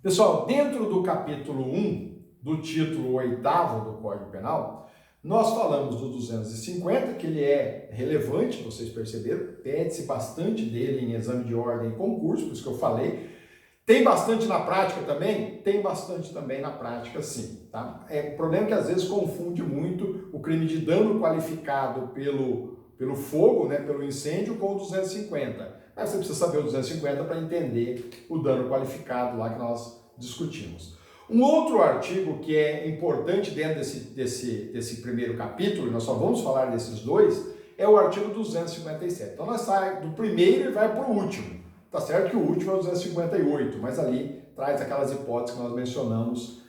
Pessoal, dentro do capítulo 1, do título 8º do Código Penal, nós falamos do 250, que ele é relevante, vocês perceberam, pede-se bastante dele em exame de ordem e concurso, por isso que eu falei. Tem bastante na prática também? Tem bastante também na prática, sim. Tá? O problema é que às vezes confunde muito o crime de dano qualificado pelo fogo, né, pelo incêndio, com o 250. Mas você precisa saber o 250 para entender o dano qualificado lá que nós discutimos. Um outro artigo que é importante dentro desse primeiro capítulo, e nós só vamos falar desses dois, é o artigo 257. Então nós saímos do primeiro e vai para o último. Tá certo que o último é o 258, mas ali traz aquelas hipóteses que nós mencionamos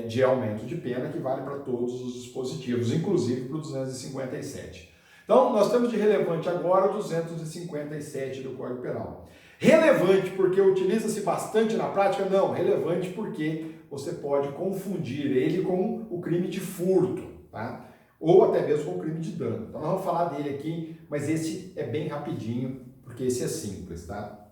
de aumento de pena que vale para todos os dispositivos, inclusive para o 257. Então, nós temos de relevante agora o 257 do Código Penal. Relevante porque utiliza-se bastante na prática? Não, relevante porque você pode confundir ele com o crime de furto, tá? Ou até mesmo com o crime de dano. Então, nós vamos falar dele aqui, mas esse é bem rapidinho, porque esse é simples, tá?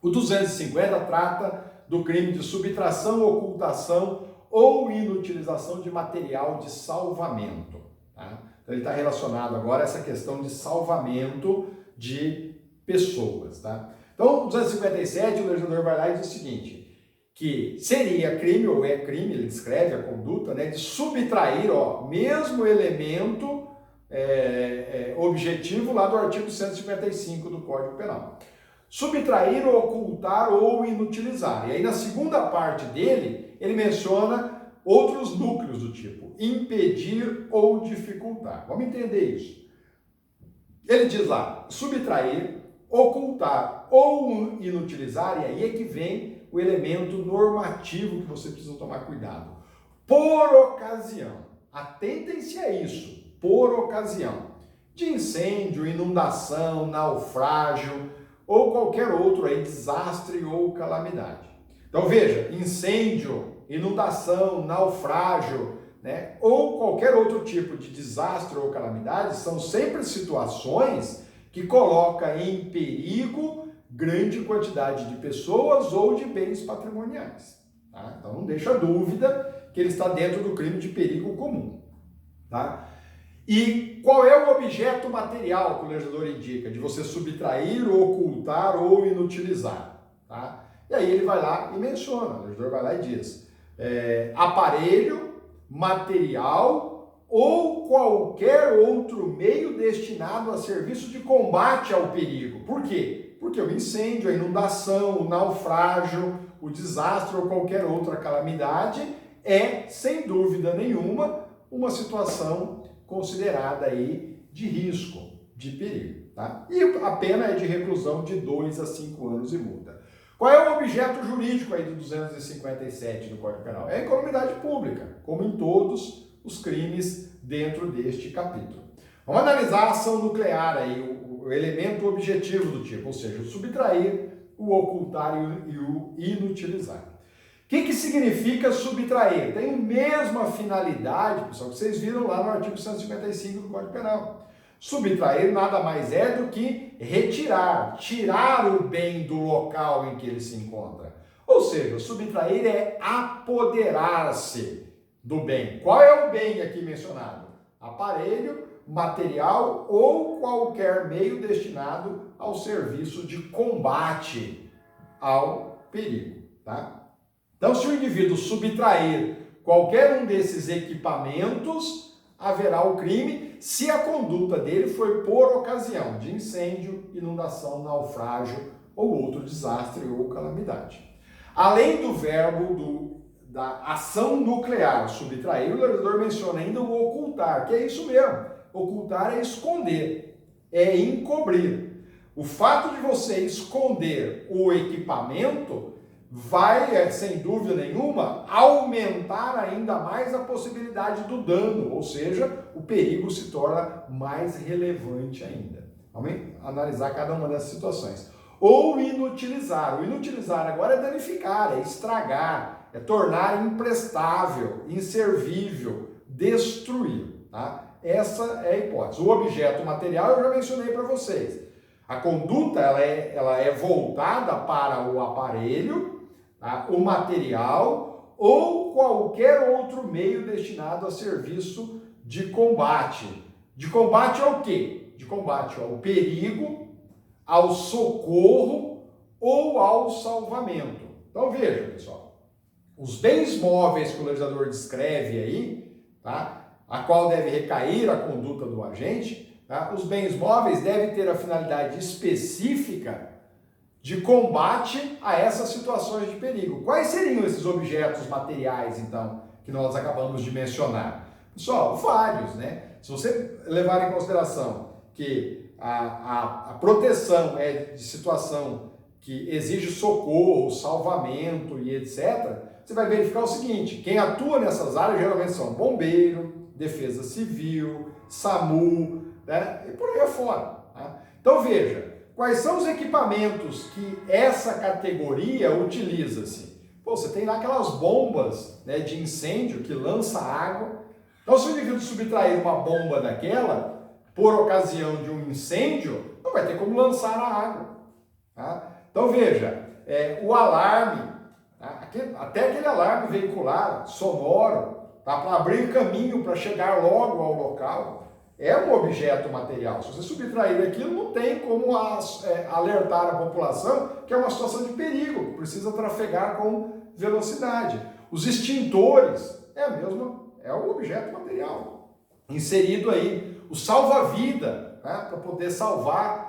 O 250 trata do crime de subtração, ocultação ou inutilização de material de salvamento, tá? Então, ele está relacionado agora a essa questão de salvamento de pessoas, tá? Então, o 257, o legislador vai lá e diz o seguinte, que seria crime, ou é crime, ele descreve a conduta, né, de subtrair, mesmo elemento objetivo lá do artigo 155 do Código Penal. Subtrair, ocultar ou inutilizar. E aí, na segunda parte dele, ele menciona outros núcleos do tipo impedir ou dificultar. Vamos entender isso. Ele diz lá, subtrair, ocultar ou inutilizar, e aí é que vem o elemento normativo que você precisa tomar cuidado. Por ocasião, atentem-se a isso, por ocasião de incêndio, inundação, naufrágio ou qualquer outro aí, desastre ou calamidade. Então veja, incêndio, inundação, naufrágio, né, ou qualquer outro tipo de desastre ou calamidade são sempre situações que colocam em perigo grande quantidade de pessoas ou de bens patrimoniais. Tá? Então não deixa dúvida que ele está dentro do crime de perigo comum. Tá? E qual é o objeto material que o legislador indica? De você subtrair, ocultar ou inutilizar. Tá? E aí ele vai lá e menciona, o legislador vai lá e diz, aparelho, material ou qualquer outro meio destinado a serviço de combate ao perigo. Por quê? Porque o incêndio, a inundação, o naufrágio, o desastre ou qualquer outra calamidade é, sem dúvida nenhuma, uma situação considerada aí de risco, de perigo. Tá? E a pena é de reclusão de 2 a 5 anos e multa. Qual é o objeto jurídico aí do 257 do Código Penal? É a incolumidade pública, como em todos os crimes dentro deste capítulo. Vamos analisar a ação nuclear aí, o elemento objetivo do tipo, ou seja, o subtrair, o ocultar e o inutilizar. O que significa subtrair? Tem a mesma finalidade, pessoal, que vocês viram lá no artigo 155 do Código Penal. Subtrair nada mais é do que retirar, tirar o bem do local em que ele se encontra. Ou seja, subtrair é apoderar-se do bem. Qual é o bem aqui mencionado? Aparelho, material ou qualquer meio destinado ao serviço de combate ao perigo, tá? Então, se o indivíduo subtrair qualquer um desses equipamentos, haverá o crime se a conduta dele foi por ocasião de incêndio, inundação, naufrágio ou outro desastre ou calamidade. Além do verbo da ação nuclear, subtrair, o legislador menciona ainda o ocultar, que é isso mesmo. Ocultar é esconder, é encobrir. O fato de você esconder o equipamento vai, sem dúvida nenhuma, aumentar ainda mais a possibilidade do dano, ou seja, o perigo se torna mais relevante ainda. Vamos analisar cada uma dessas situações. Ou inutilizar. O inutilizar agora é danificar, é estragar, é tornar imprestável, inservível, destruir. Tá? Essa é a hipótese. O objeto material eu já mencionei para vocês. A conduta ela é voltada para o aparelho, tá? O material ou qualquer outro meio destinado a serviço de combate. De combate ao quê? De combate ao perigo, ao socorro ou ao salvamento. Então veja, pessoal, os bens móveis que o legislador descreve aí, tá? A qual deve recair a conduta do agente, tá? Os bens móveis devem ter a finalidade específica de combate a essas situações de perigo. Quais seriam esses objetos materiais, então, que nós acabamos de mencionar? Pessoal, vários, né? Se você levar em consideração que a proteção é de situação que exige socorro, salvamento e etc., você vai verificar o seguinte: quem atua nessas áreas geralmente são bombeiro, defesa civil, SAMU, né? E por aí afora. Tá? Então veja, quais são os equipamentos que essa categoria utiliza-se? Pô, você tem lá aquelas bombas, né, de incêndio que lança água. Então, se o indivíduo subtrair uma bomba daquela, por ocasião de um incêndio, não vai ter como lançar a água. Tá? Então veja, o alarme, tá? Até aquele alarme veicular, sonoro, tá? Para abrir caminho para chegar logo ao local, é um objeto material. Se você subtrair aquilo, não tem como alertar a população que é uma situação de perigo, precisa trafegar com velocidade. Os extintores é um objeto material. Inserido aí o salva-vida, né? Para poder salvar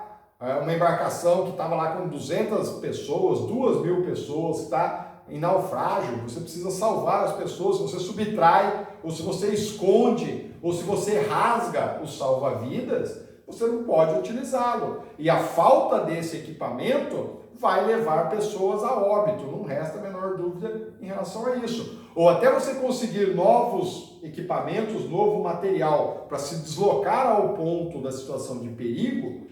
uma embarcação que estava lá com 200 pessoas, 2.000 pessoas, que está em naufrágio, você precisa salvar as pessoas. Se você subtrai, ou se você esconde, ou se você rasga o salva-vidas, você não pode utilizá-lo. E a falta desse equipamento vai levar pessoas a óbito, não resta a menor dúvida em relação a isso. Ou até você conseguir novos equipamentos, novo material para se deslocar ao ponto da situação de perigo,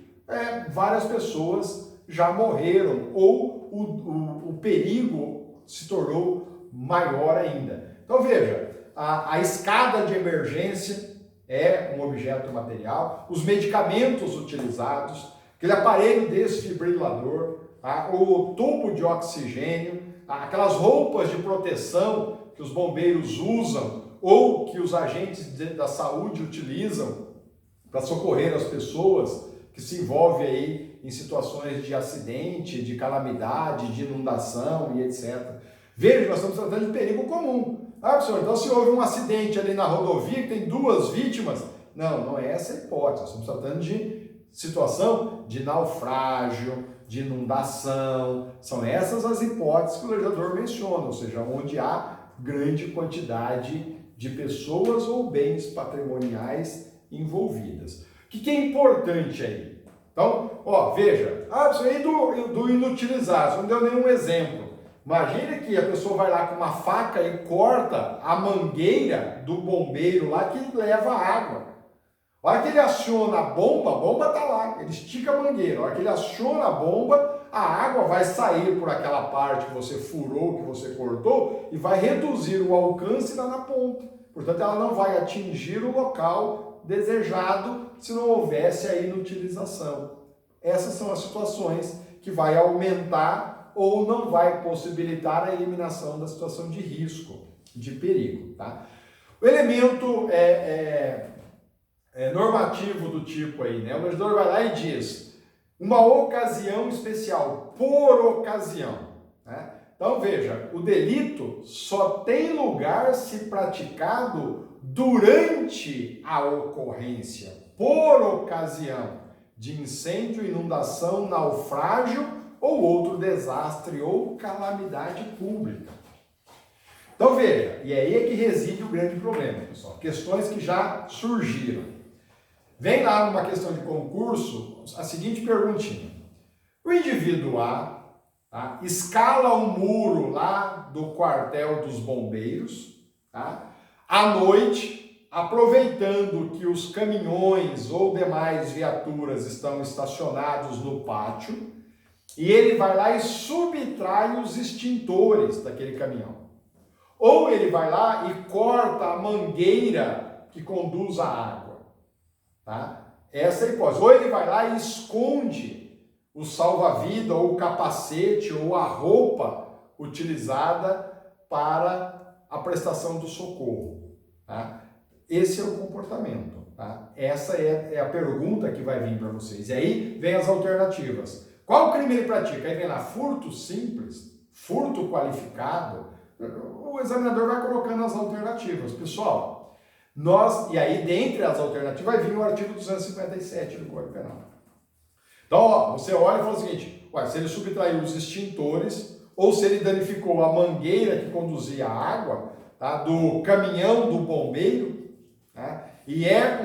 várias pessoas já morreram, ou o perigo se tornou maior ainda. Então veja, a escada de emergência é um objeto material, os medicamentos utilizados, aquele aparelho desfibrilador, tá? O tubo de oxigênio, aquelas roupas de proteção que os bombeiros usam ou que os agentes da saúde utilizam para socorrer as pessoas que se envolvem aí em situações de acidente, de calamidade, de inundação e etc. Veja, nós estamos tratando de perigo comum. Professor, então se houve um acidente ali na rodovia que tem 2 vítimas, não é essa a hipótese. Nós estamos tratando de situação de naufrágio, de inundação. São essas as hipóteses que o legislador menciona, ou seja, onde há grande quantidade de pessoas ou bens patrimoniais envolvidas. O que é importante aí? Então, veja, isso aí do inutilizar, você não deu nenhum exemplo. Imagine que a pessoa vai lá com uma faca e corta a mangueira do bombeiro lá que leva água. A hora que ele aciona a bomba está lá, ele estica a mangueira. A hora que ele aciona a bomba, a água vai sair por aquela parte que você furou, que você cortou, e vai reduzir o alcance lá na ponta. Portanto, ela não vai atingir o local desejado se não houvesse a inutilização. Essas são as situações que vai aumentar ou não vai possibilitar a eliminação da situação de risco, de perigo. Tá? O elemento normativo do tipo aí, né? O legislador vai lá e diz uma ocasião especial, por ocasião. Né? Então veja, o delito só tem lugar se praticado durante a ocorrência, por ocasião de incêndio, inundação, naufrágio ou outro desastre ou calamidade pública. Então veja, e aí é que reside o grande problema, pessoal. Questões que já surgiram. Vem lá numa questão de concurso a seguinte perguntinha. O indivíduo A, tá, escala um muro lá do quartel dos bombeiros, tá, à noite, aproveitando que os caminhões ou demais viaturas estão estacionados no pátio, e ele vai lá e subtrai os extintores daquele caminhão. Ou ele vai lá e corta a mangueira que conduz a água. Tá? Essa é a hipótese. Ou ele vai lá e esconde o salva-vida, ou o capacete, ou a roupa utilizada para a prestação do socorro. Tá? Esse é o comportamento. Tá? Essa é a pergunta que vai vir para vocês. E aí vem as alternativas. Qual crime ele pratica? Aí vem lá, furto simples, furto qualificado. O examinador vai colocando as alternativas. Pessoal, e aí dentre as alternativas vai vir o artigo 257 do Código Penal. Então, ó, você olha e fala o seguinte, se ele subtraiu os extintores ou se ele danificou a mangueira que conduzia a água, tá, do caminhão do bombeiro, tá, e é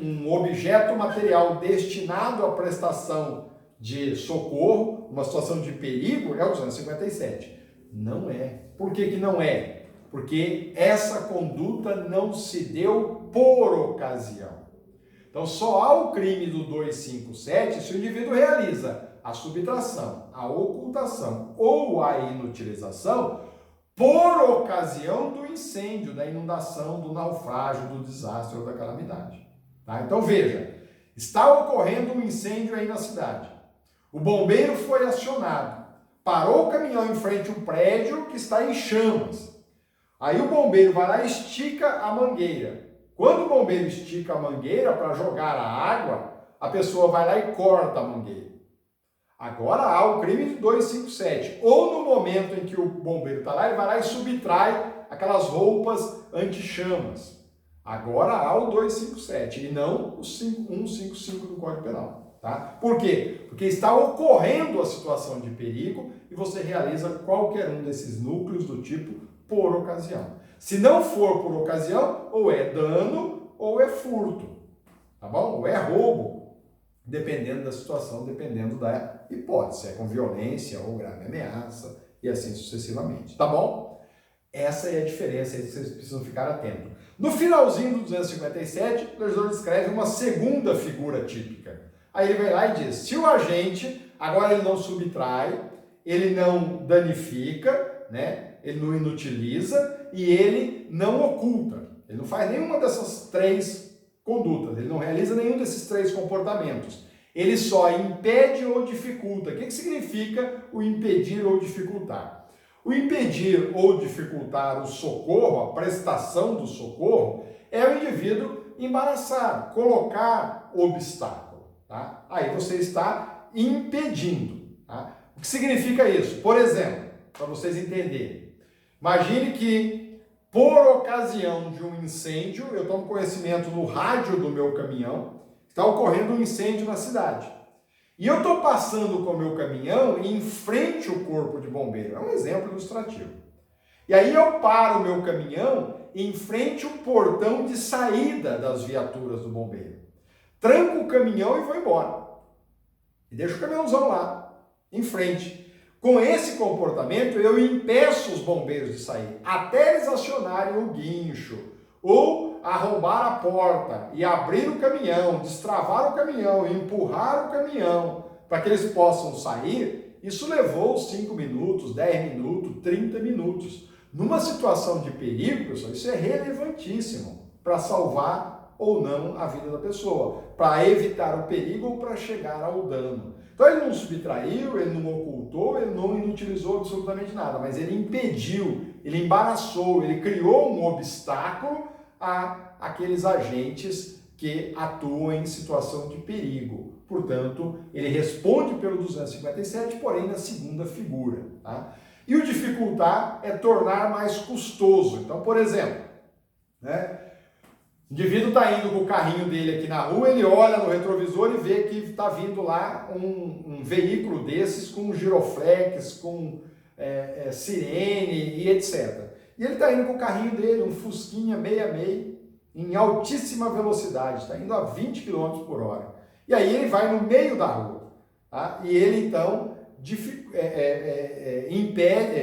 um objeto material destinado à prestação de socorro, uma situação de perigo, é o 257. Não é. Por que não é? Porque essa conduta não se deu por ocasião. Então, só há o crime do 257 se o indivíduo realiza a subtração, a ocultação ou a inutilização por ocasião do incêndio, da inundação, do naufrágio, do desastre ou da calamidade. Tá? Então, veja, está ocorrendo um incêndio aí na cidade. O bombeiro foi acionado, parou o caminhão em frente a um prédio que está em chamas. Aí o bombeiro vai lá e estica a mangueira. Quando o bombeiro estica a mangueira para jogar a água, a pessoa vai lá e corta a mangueira. Agora há o crime de 257. Ou no momento em que o bombeiro está lá, ele vai lá e subtrai aquelas roupas anti-chamas. Agora há o 257 e não o 155 do Código Penal. Tá? Por quê? Porque está ocorrendo a situação de perigo e você realiza qualquer um desses núcleos do tipo por ocasião. Se não for por ocasião, ou é dano ou é furto, tá bom? Ou é roubo, dependendo da situação, dependendo da hipótese, se é com violência ou grave ameaça e assim sucessivamente, tá bom? Essa é a diferença, aí vocês precisam ficar atentos. No finalzinho do 257, o legislador descreve uma segunda figura típica. Aí ele vai lá e diz, se o agente, agora ele não subtrai, ele não danifica, né? Ele não inutiliza e ele não oculta. Ele não faz nenhuma dessas três condutas, ele não realiza nenhum desses três comportamentos. Ele só impede ou dificulta. O que significa o impedir ou dificultar? O impedir ou dificultar o socorro, a prestação do socorro, é o indivíduo embaraçar, colocar obstáculo. Tá? Aí você está impedindo. Tá? O que significa isso? Por exemplo, para vocês entenderem. Imagine que, por ocasião de um incêndio, eu tomo conhecimento no rádio do meu caminhão, está ocorrendo um incêndio na cidade. E eu estou passando com o meu caminhão em frente ao corpo de bombeiro. É um exemplo ilustrativo. E aí eu paro o meu caminhão em frente ao portão de saída das viaturas do bombeiro. Tranco o caminhão e vou embora. E deixo o caminhãozão lá, em frente. Com esse comportamento, eu impeço os bombeiros de sair, até eles acionarem o guincho, ou arrombar a porta e abrir o caminhão, destravar o caminhão e empurrar o caminhão para que eles possam sair. Isso levou 5 minutos, 10 minutos, 30 minutos. Numa situação de perigo, pessoal, isso é relevantíssimo para salvar ou não a vida da pessoa, para evitar o perigo ou para chegar ao dano. Então ele não subtraiu, ele não ocultou, ele não inutilizou absolutamente nada, mas ele impediu, ele embaraçou, ele criou um obstáculo àqueles agentes que atuam em situação de perigo. Portanto, ele responde pelo 257, porém na segunda figura. Tá? E o dificultar é tornar mais custoso. Então, por exemplo, né? O indivíduo está indo com o carrinho dele aqui na rua, ele olha no retrovisor e vê que está vindo lá um veículo desses com giroflex, com sirene e etc. E ele está indo com o carrinho dele, um Fusquinha 66, em altíssima velocidade, está indo a 20 km por hora. E aí ele vai no meio da rua, tá? E ele então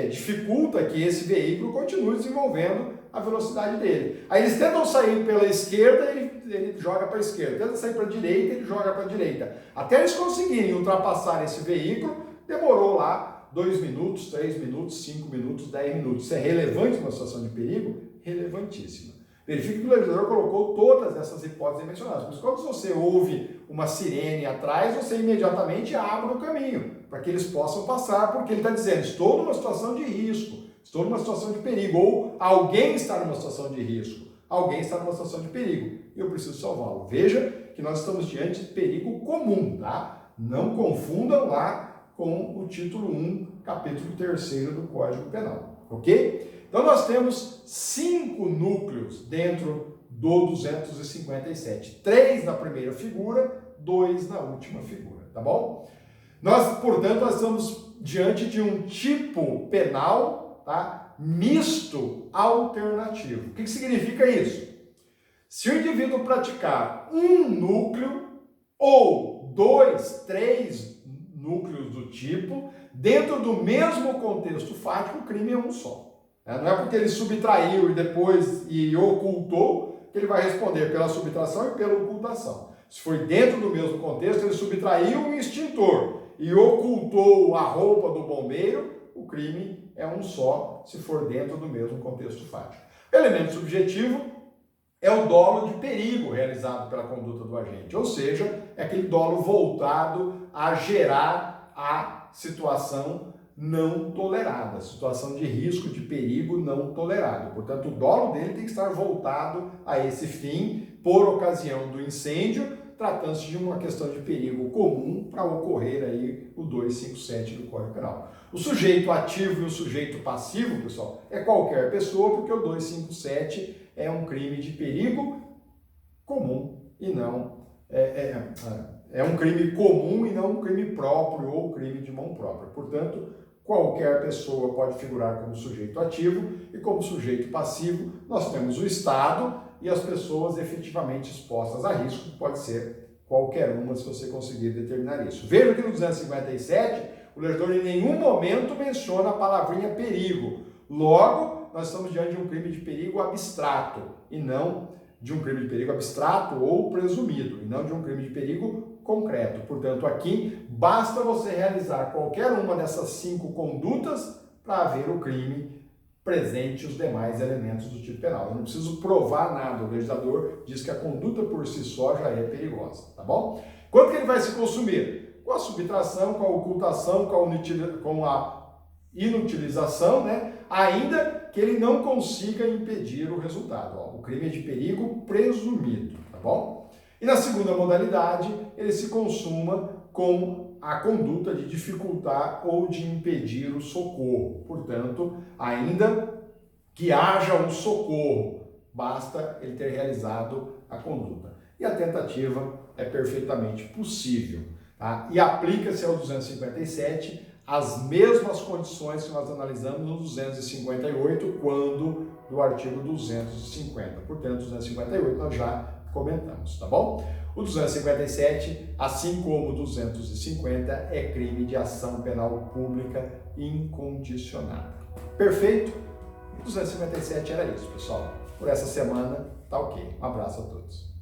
dificulta que esse veículo continue desenvolvendo a velocidade dele. Aí eles tentam sair pela esquerda, ele joga para a esquerda. Tenta sair para a direita, ele joga para a direita. Até eles conseguirem ultrapassar esse veículo, demorou lá 2 minutos, 3 minutos, 5 minutos, 10 minutos. Isso é relevante numa situação de perigo? Relevantíssima. Verifique que o legislador colocou todas essas hipóteses mencionadas. Mas quando você ouve uma sirene atrás, você imediatamente abre o caminho, para que eles possam passar, porque ele está dizendo, estou numa situação de risco, estou numa situação de perigo, ou alguém está numa situação de risco, alguém está numa situação de perigo, e eu preciso salvá-lo. Veja que nós estamos diante de perigo comum, tá? Não confundam lá com o título 1, capítulo 3º do Código Penal, ok? Então nós temos 5 núcleos dentro do 257, 3 na primeira figura, 2 na última figura, tá bom? Portanto, nós estamos diante de um tipo penal, tá, misto alternativo. O que significa isso? Se o indivíduo praticar um núcleo ou 2, 3 núcleos do tipo, dentro do mesmo contexto fático, o crime é um só. Não é porque ele subtraiu e depois ocultou que ele vai responder pela subtração e pela ocultação. Se foi dentro do mesmo contexto, ele subtraiu um extintor e ocultou a roupa do bombeiro, o crime é um só, se for dentro do mesmo contexto fático. O elemento subjetivo é o dolo de perigo realizado pela conduta do agente, ou seja, é aquele dolo voltado a gerar a situação não tolerada, situação de risco, de perigo não tolerado. Portanto, o dolo dele tem que estar voltado a esse fim, por ocasião do incêndio, tratando-se de uma questão de perigo comum para ocorrer aí o 257 do Código Penal. O sujeito ativo e o sujeito passivo, pessoal, é qualquer pessoa, porque o 257 é um crime de perigo comum e não é um crime comum e não um crime próprio ou crime de mão própria. Portanto, qualquer pessoa pode figurar como sujeito ativo e como sujeito passivo. Nós temos o Estado e as pessoas efetivamente expostas a risco, pode ser qualquer uma se você conseguir determinar isso. Veja que no 257, o legislador em nenhum momento menciona a palavrinha perigo. Logo, nós estamos diante de um crime de perigo abstrato e não de um crime de perigo abstrato ou presumido, e não de um crime de perigo concreto. Portanto, aqui basta você realizar qualquer uma dessas 5 condutas para haver o crime presente os demais elementos do tipo penal. Eu não preciso provar nada, o legislador diz que a conduta por si só já é perigosa, tá bom? Quando que ele vai se consumir? Com a subtração, com a ocultação, com a inutilização, né? Ainda que ele não consiga impedir o resultado. O crime é de perigo presumido, tá bom? E na segunda modalidade, ele se consuma com a conduta de dificultar ou de impedir o socorro. Portanto, ainda que haja um socorro, basta ele ter realizado a conduta. E a tentativa é perfeitamente possível, tá? E aplica-se ao 257 as mesmas condições que nós analisamos no 258, quando do artigo 250. Portanto, 258 nós já comentamos, tá bom? O 257, assim como o 250, é crime de ação penal pública incondicionada. Perfeito? O 257 era isso, pessoal. Por essa semana, tá ok. Um abraço a todos.